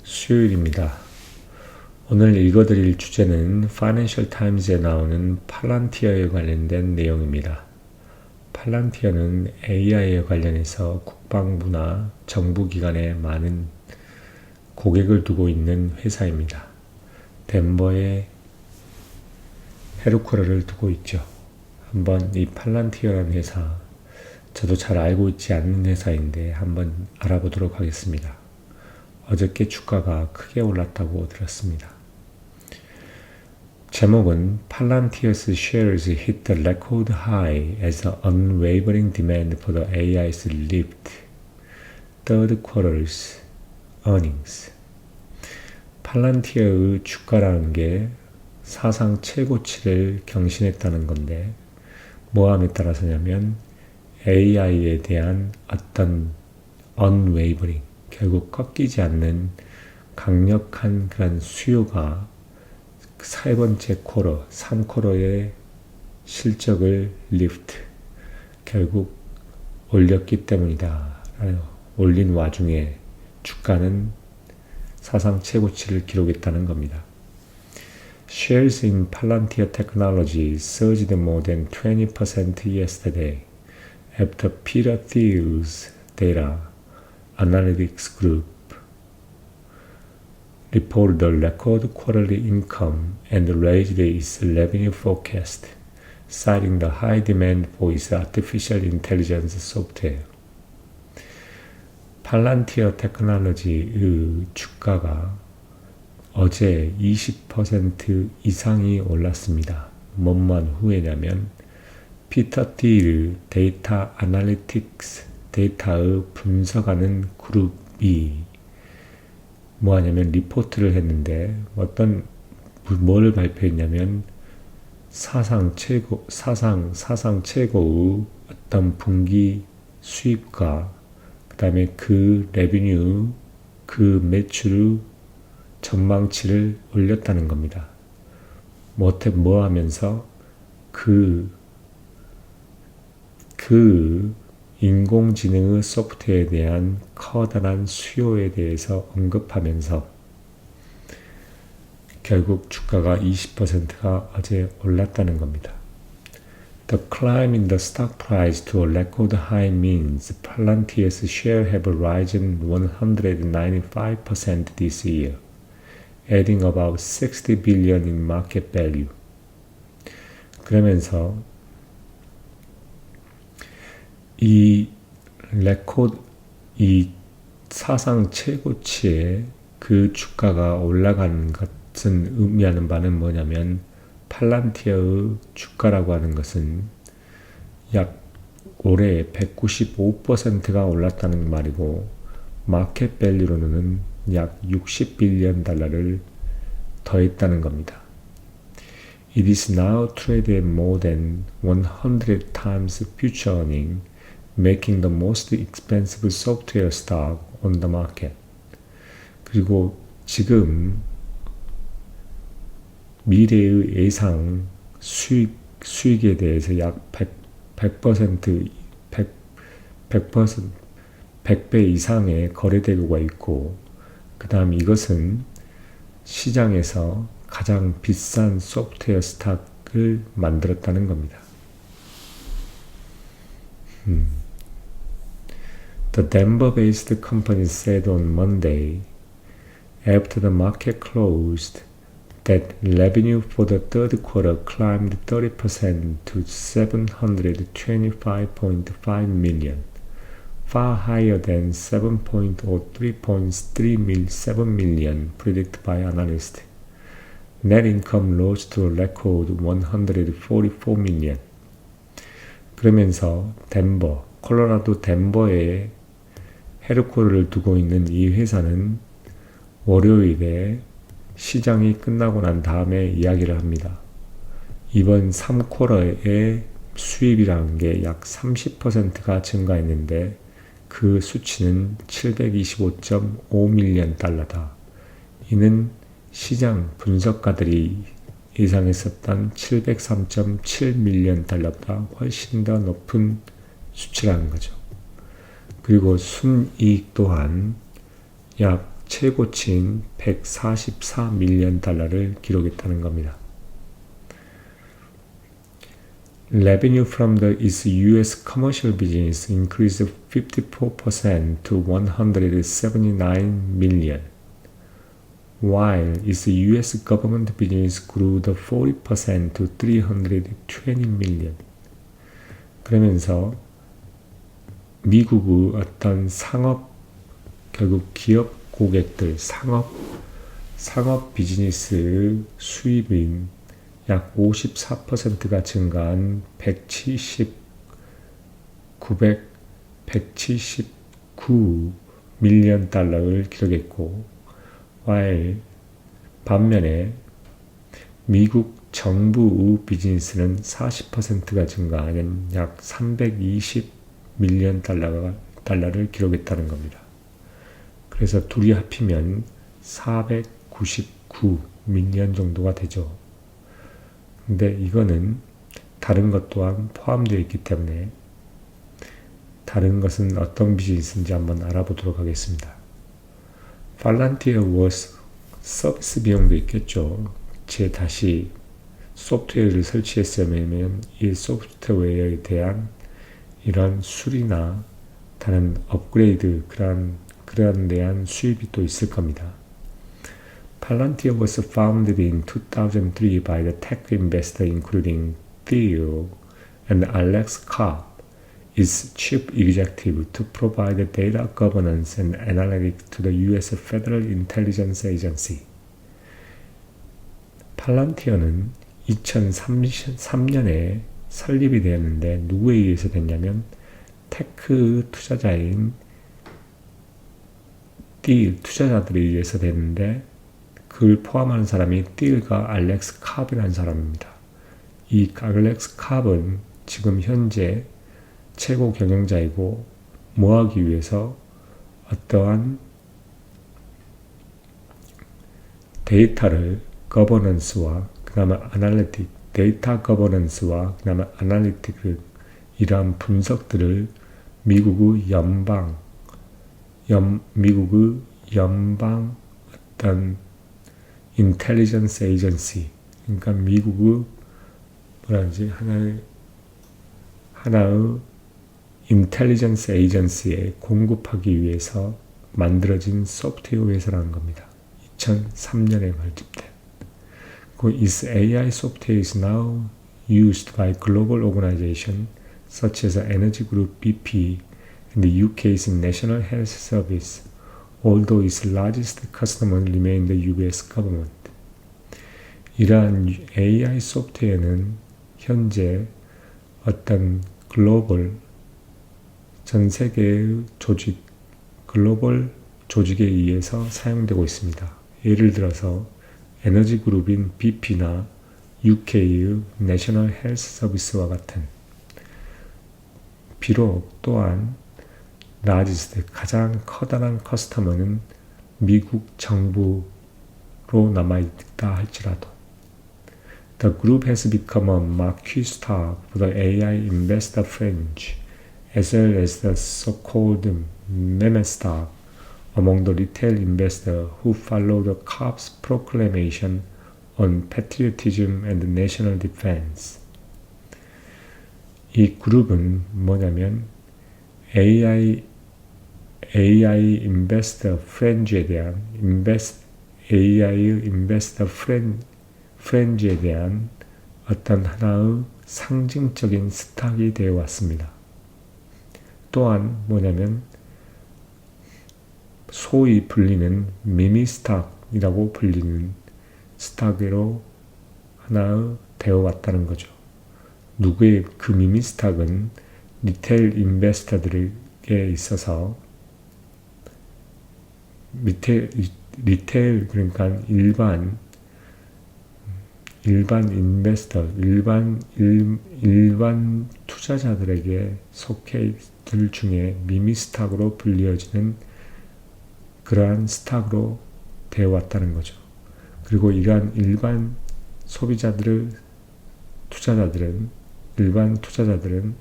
수요일입니다. 오늘 읽어드릴 주제는 파이낸셜 타임즈에 나오는 팔란티어에 관련된 내용입니다. 팔란티어는 AI에 관련해서 국방부나 정부기관에 많은 고객을 두고 있는 회사입니다. 덴버에 헤드쿼터를 두고 있죠. 한번 이 팔란티어라는 회사, 저도 잘 알고 있지 않는 회사인데 한번 알아보도록 하겠습니다. 어저께 주가가 크게 올랐다고 들었습니다. 제목은 Palantir's shares hit the record high as the unwavering demand for the AI's lift third quarter's earnings. 팔란티어의 주가라는 게 사상 최고치를 경신했다는 건데 뭐함에 따라서냐면 AI에 대한 어떤 unwavering, 결국 꺾이지 않는 강력한 그런 수요가 세 번째 쿼터, 3쿼터의 실적을 리프트, 결국 올렸기 때문이다. 올린 와중에 주가는 사상 최고치를 기록했다는 겁니다. Shares in Palantir Technologies surged more than 20% yesterday after Peter Thiel's data analytics group reported a record quarterly income and raised its revenue forecast, citing the high demand for its artificial intelligence software. 팔란티어 테크놀로지의 주가가 어제 20% 이상이 올랐습니다. 뭔 후에냐면 피터 틸 데이터 아날리틱스 데이터의 분석하는 그룹이 뭐하냐면 리포트를 했는데 뭘 발표했냐면 사상 최고의 어떤 분기 수입과 그 다음에 그 레비뉴, 그 매출의 전망치를 올렸다는 겁니다. 뭐 하면서 그 인공지능의 소프트웨어에 대한 커다란 수요에 대해서 언급하면서 결국 주가가 20%가 어제 올랐다는 겁니다. The climb in the stock price to a record high means Palantir's share have risen 195% this year, adding about 60 billion in market value. 그러면서 이 사상 최고치의 그 주가가 올라가는 것은 의미하는 바는 뭐냐면 팔란티어의 주가라고 하는 것은 약 올해 195%가 올랐다는 말이고 마켓 밸류로는 약 60빌리언 달러를 더했다는 겁니다. It is now traded at more than 100 times future earning, making the most expensive software stock on the market. 그리고 지금 미래의 예상 수익에 대해서 약 100배 이상의 거래되고가 있고, 그 다음 이것은 시장에서 가장 비싼 소프트웨어 스탁을 만들었다는 겁니다. The Denver-based company said on Monday, after the market closed, that revenue for the third quarter climbed 30% to $725.5 million, far higher than $7.7 million predicted by analysts. Net income rose to a record $144 million. 그러면서 콜로라도 덴버에 헤드쿼터를 두고 있는 이 회사는 월요일에 시장이 끝나고 난 다음에 이야기를 합니다. 이번 3쿼터의 수입이라는 게 약 30%가 증가했는데 그 수치는 725.5밀리언 달러다. 이는 시장 분석가들이 예상했었던 703.7밀리언 달러보다 훨씬 더 높은 수치라는 거죠. 그리고 순이익 또한 약 최고치인 144 밀리언 달러를 기록했다는 겁니다. Revenue from the its U.S. commercial business increased 54% to 179 million, while its U.S. government business grew the 40% to 320 million. 그러면서 미국의 어떤 결국 기업 고객들, 상업 비즈니스 수입인 약 54%가 증가한 179 밀리언 달러를 기록했고, 반면에 미국 정부 비즈니스는 40%가 증가하는 약 320 밀리언 달러를 기록했다는 겁니다. 그래서 둘이 합히면 499 밀리언 정도가 되죠. 근데 이거는 다른 것 또한 포함되어 있기 때문에 다른 것은 어떤 비즈니스인지 한번 알아보도록 하겠습니다. 팔란티어 워스 서비스 비용도 있겠죠. 다시 소프트웨어를 설치했으면 이 소프트웨어에 대한 이런 수리나 다른 업그레이드 그런 대한 수입이 또 있을 겁니다. Palantir was founded in 2003 by the tech investor including Thiel and Alex Karp, its chief executive, to provide data governance and analytics to the U.S. Federal Intelligence Agency. 팔란티어는 2003년에 설립이 되었는데 누구에 의해서 됐냐면 테크 투자자인 띠일 투자자들에 의해서 됐는데 그걸 포함하는 사람이 띠일과 알렉스 카브라는 사람입니다. 이 알렉스 카브는 지금 현재 최고 경영자이고 뭐 하기 위해서 어떠한 데이터를 거버넌스와 그 다음에 데이터 거버넌스와 그 다음에 아날리틱 이러한 분석들을 미국의 연방 어떤 인텔리전스 에이전시, 그러니까 미국의 하나의 인텔리전스 에이전시에 공급하기 위해서 만들어진 소프트웨어 회사라는 겁니다. 2003년에 설립된. Its AI software is now used by global organizations such as Energy Group BP and the UK's National Health Service, although its largest customer remain the US government. 이러한 AI 소프트웨어는 현재 어떤 전 세계의 글로벌 조직에 의해서 사용되고 있습니다. 예를 들어서 에너지 그룹인 BP나 UK의 내셔널 헬스 서비스와 같은. 비록 또한 라지스트 가장 커다란 커스터머는 미국 정부로 남아있다 할지라도 The group has become a marquee stock for the AI investor fringe, as well as the so-called meme stock among the retail investors who follow the Karp's proclamation on patriotism and national defense. 이 그룹은 뭐냐면 AI 인베스터 프렌즈에 대한 AI의 인베스터 프렌즈에 대한 어떤 하나의 상징적인 스탁이 되어 왔습니다. 또한 뭐냐면 소위 불리는 미미스탁이라고 불리는 스탁으로 하나의 되어 왔다는 거죠. 누구의 그 미미스탁은 리테일 인베스터들에게 있어서 리테일 그러니까 일반 인베스터, 일반 투자자들에게 속해들 중에 미미스탁으로 불리어지는 그러한 스탁으로 되어 왔다는 거죠. 그리고 이러한 일반 일반 투자자들은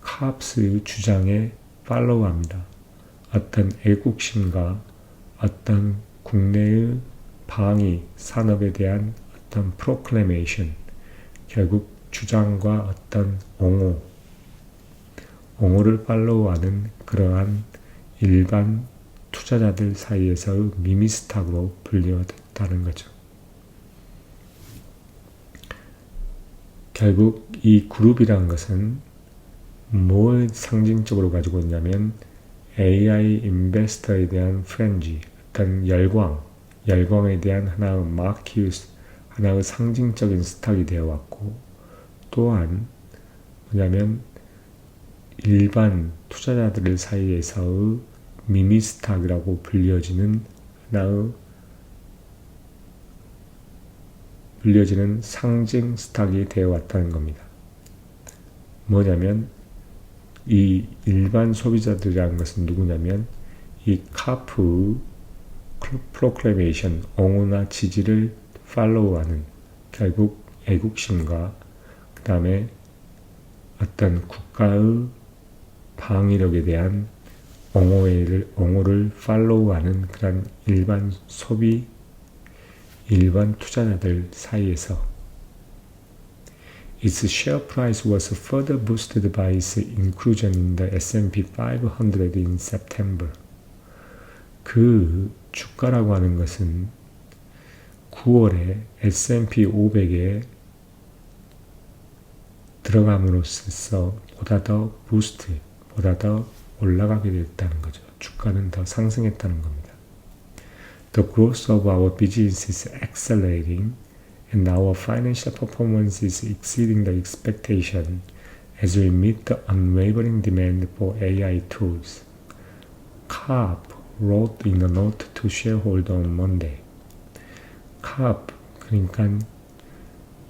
카프스의 주장에 팔로우합니다. 어떤 애국심과 어떤 국내의 방위 산업에 대한 어떤 프로클레메이션, 결국 주장과 어떤 옹호를 팔로우하는 그러한 일반 투자자들 사이에서의 미미스탁으로 분류됐다는 거죠. 결국 이 그룹이라는 것은 뭘 상징적으로 가지고 있냐면 AI 인베스터에 대한 프렌지, 어떤 열광에 대한 하나의 마키우스, 하나의 상징적인 스탁이 되어 왔고, 또한 뭐냐면 일반 투자자들 사이에서의 미미 스탁이라고 불려지는 상징 스탁이 되어 왔다는 겁니다. 뭐냐면 이 일반 소비자들이라는 것은 누구냐면 이 카프 프로클레메이션, 옹호나 지지를 팔로우하는 결국 애국심과 그 다음에 어떤 국가의 방위력에 대한 옹호를 팔로우하는 그런 일반 투자자들 사이에서 its share price was further boosted by its inclusion in the S&P 500 in September. 그 주가라고 하는 것은 9월에 S&P 500에 들어감으로써 보다 더 올라가게 됐다는 거죠. 주가는 더 상승했다는 겁니다. The growth of our business is accelerating and our financial performance is exceeding the expectation as we meet the unwavering demand for AI tools. Carp wrote in a note to shareholder on Monday. Carp, 그러니까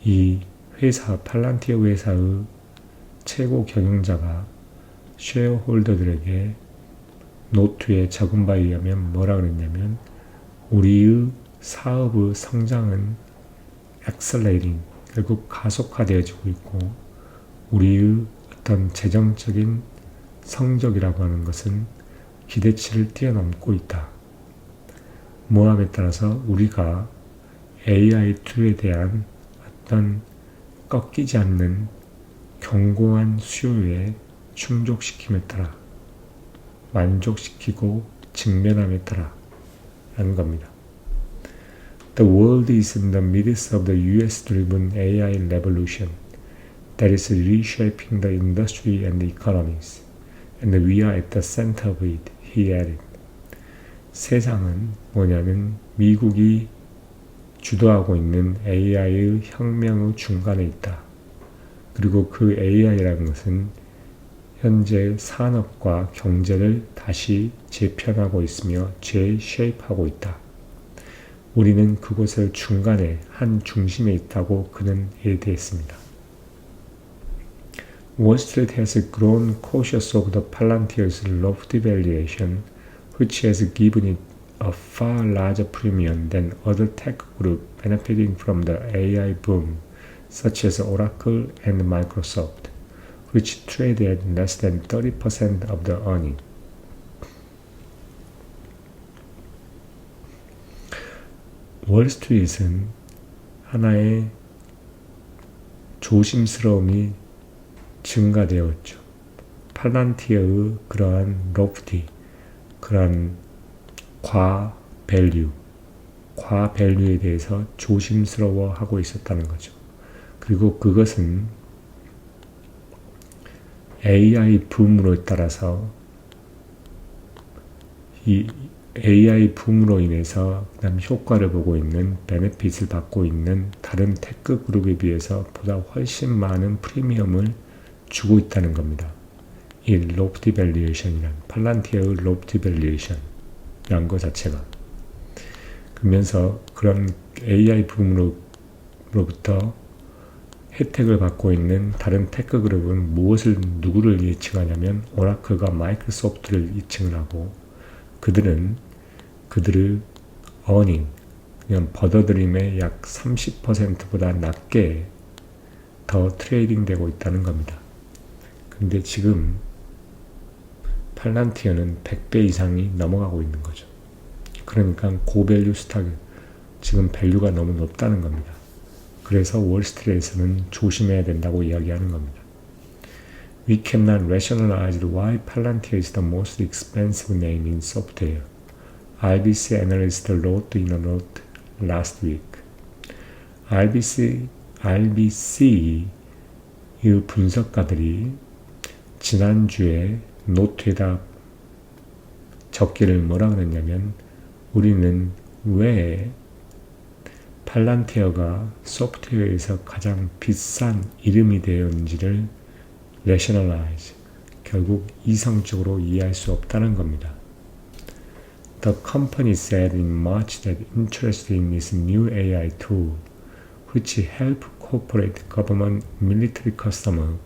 이 회사, 팔란티어 회사의 최고 경영자가 쉐어홀더들에게 노트에 적은 바에 의하면 뭐라 그랬냐면 우리의 사업의 성장은 accelerating, 결국 가속화되어지고 있고 우리의 어떤 재정적인 성적이라고 하는 것은 기대치를 뛰어넘고 있다. 모함에 따라서 우리가 AI 툴에 대한 어떤 꺾이지 않는 견고한 수요에 충족시킴에 따라 만족시키고 직면함에 따라 라는 겁니다. The world is in the midst of the US-driven AI revolution that is reshaping the industry and the economies, and we are at the center of it, he added. 세상은 뭐냐면 미국이 주도하고 있는 AI의 혁명의 중간에 있다. 그리고 그 AI라는 것은 현재 산업과 경제를 다시 재편하고 있으며 재쉐입하고 있다. 우리는 그곳의 중간에 한 중심에 있다고 그는 예대했습니다. Wall Street has grown cautious of the Palantir's lofty valuation, which has given it a far larger premium than other tech groups benefiting from the AI boom, such as Oracle and Microsoft, which trade at less than 30% of the earning. 월스트리트는 하나의 조심스러움이 증가되었죠. 팔란티어의 그러한 로프티, 그러한 과밸류에 대해서 조심스러워하고 있었다는 거죠. 그리고 그것은 AI 붐으로 따라서 이 AI 붐으로 인해서 그다음 효과를 보고 있는 베네핏을 받고 있는 다른 테크 그룹에 비해서 보다 훨씬 많은 프리미엄을 주고 있다는 겁니다. 이 로프티 밸류에이션이란 팔란티어의 로프티 밸류에이션이란 것 자체가 그러면서 그런 AI 붐으로부터 혜택을 받고 있는 다른 테크 그룹은 누구를 예측하냐면 오라클과 마이크로소프트를 예측을 하고 그들의 어닝, 그냥 버더드림의 약 30%보다 낮게 더 트레이딩 되고 있다는 겁니다. 근데 지금 팔란티어는 100배 이상이 넘어가고 있는 거죠. 그러니까 고밸류 스탁, 지금 밸류가 너무 높다는 겁니다. 그래서 월스트리트에서는 조심해야 된다고 이야기하는 겁니다. We cannot rationalize why Palantir is the most expensive name in software. RBC analyst wrote in a note last week. RBC 이 분석가들이 지난주에 노트에다 적기를 뭐라 그랬냐면, 우리는 왜 팔란티어가 소프트웨어에서 가장 비싼 이름이 되었는지를 rationalize, 결국 이성적으로 이해할 수 없다는 겁니다. The company said in March that interested in this new AI tool, which help corporate, government, military customer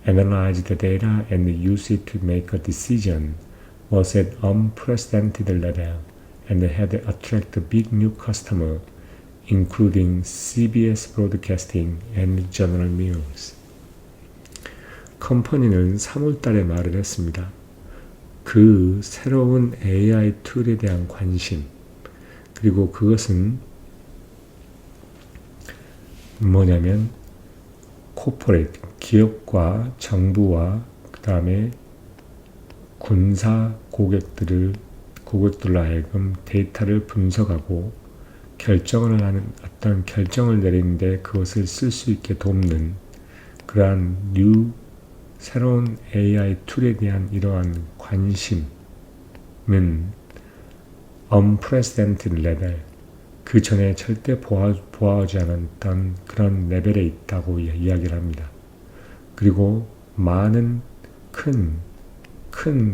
analyze the data and use it to make a decision, was at unprecedented level and had attracted big new customer, including CBS Broadcasting and General Mills. 컴퍼니는 3월달에 말을 했습니다. 그 새로운 AI 툴에 대한 관심, 그리고 그것은 뭐냐면 코퍼레이트, 기업과 정부와 그 다음에 군사 고객들로 하여금 데이터를 분석하고 어떤 결정을 내리는데 그것을 쓸 수 있게 돕는 그러한 새로운 AI 툴에 대한 이러한 관심은 unprecedented level, 그 전에 절대 보아하지 않았던 그런 레벨에 있다고 이야기를 합니다. 그리고 많은 큰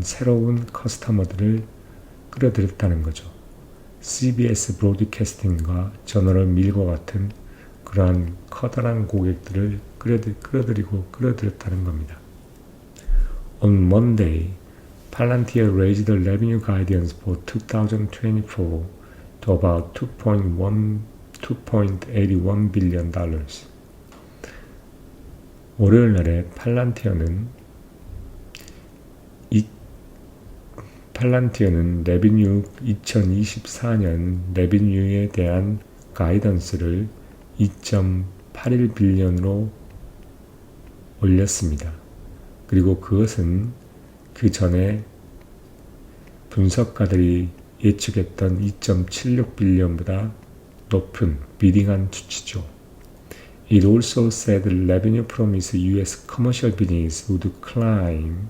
새로운 커스터머들을 끌어들였다는 거죠. CBS 브로드캐스팅과 저너럴 밀과 같은 그러한 커다란 고객들을 끌어들였다는 겁니다. On Monday, Palantir raised the revenue guidance for 2024 to about $2.81 billion. 월요일 날에 팔란티어는 레비뉴 2024년 레비뉴에 대한 가이던스를 2.81 빌리언으로 올렸습니다. 그리고 그것은 그 전에 분석가들이 예측했던 2.76 빌리언보다 높은 비딩한 수치죠. It also said revenue from its U.S. commercial business would climb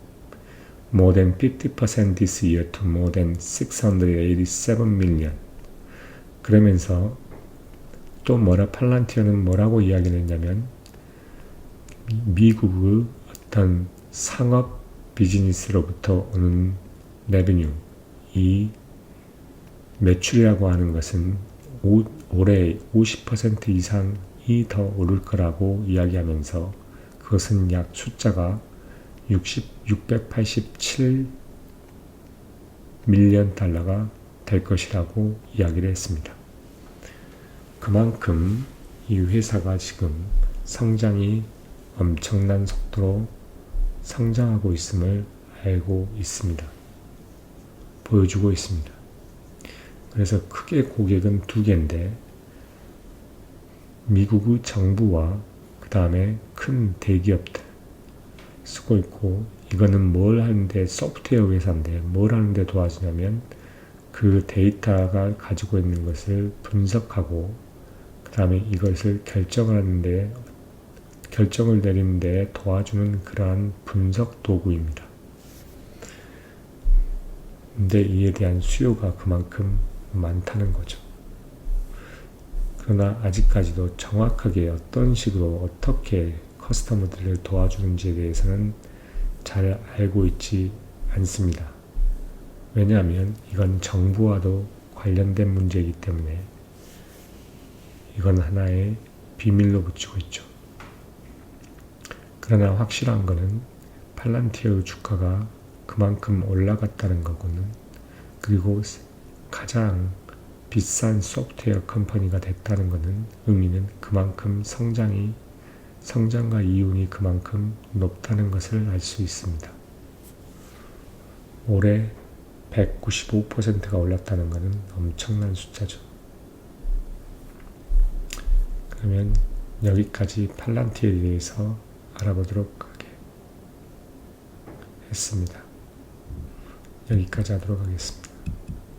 more than 50% this year to more than 687 million. 그러면서 또 팔란티어는 뭐라고 이야기를 했냐면, 미국의 어떤 상업 비즈니스로부터 오는 레베뉴, 이 매출이라고 하는 것은 올해 50% 이상이 더 오를 거라고 이야기하면서 그것은 약 숫자가 687 밀리언 달러가 될 것이라고 이야기를 했습니다. 그만큼 이 회사가 지금 성장이 엄청난 속도로 성장하고 있음을 알고 있습니다. 보여주고 있습니다. 그래서 크게 고객은 두 개인데, 미국의 정부와 그 다음에 큰 대기업들 쓰고 있고, 이거는 뭘 하는데, 소프트웨어 회사인데 뭘 하는데 도와주냐면 그 데이터가 가지고 있는 것을 분석하고 그 다음에 이것을 결정을 내리는데 도와주는 그러한 분석 도구입니다. 근데 이에 대한 수요가 그만큼 많다는 거죠. 그러나 아직까지도 정확하게 어떤 식으로 어떻게 커스터머들을 도와주는지에 대해서는 잘 알고 있지 않습니다. 왜냐하면 이건 정부와도 관련된 문제이기 때문에 이건 하나의 비밀로 붙이고 있죠. 그러나 확실한 것은 팔란티어의 주가가 그만큼 올라갔다는 거고는, 그리고 가장 비싼 소프트웨어 컴퍼니가 됐다는 것은 의미는 그만큼 성장과 이윤이 그만큼 높다는 것을 알 수 있습니다. 올해 195%가 올랐다는 것은 엄청난 숫자죠. 그러면 여기까지 팔란티에 대해서 알아보도록 하겠습니다. 여기까지 하도록 하겠습니다.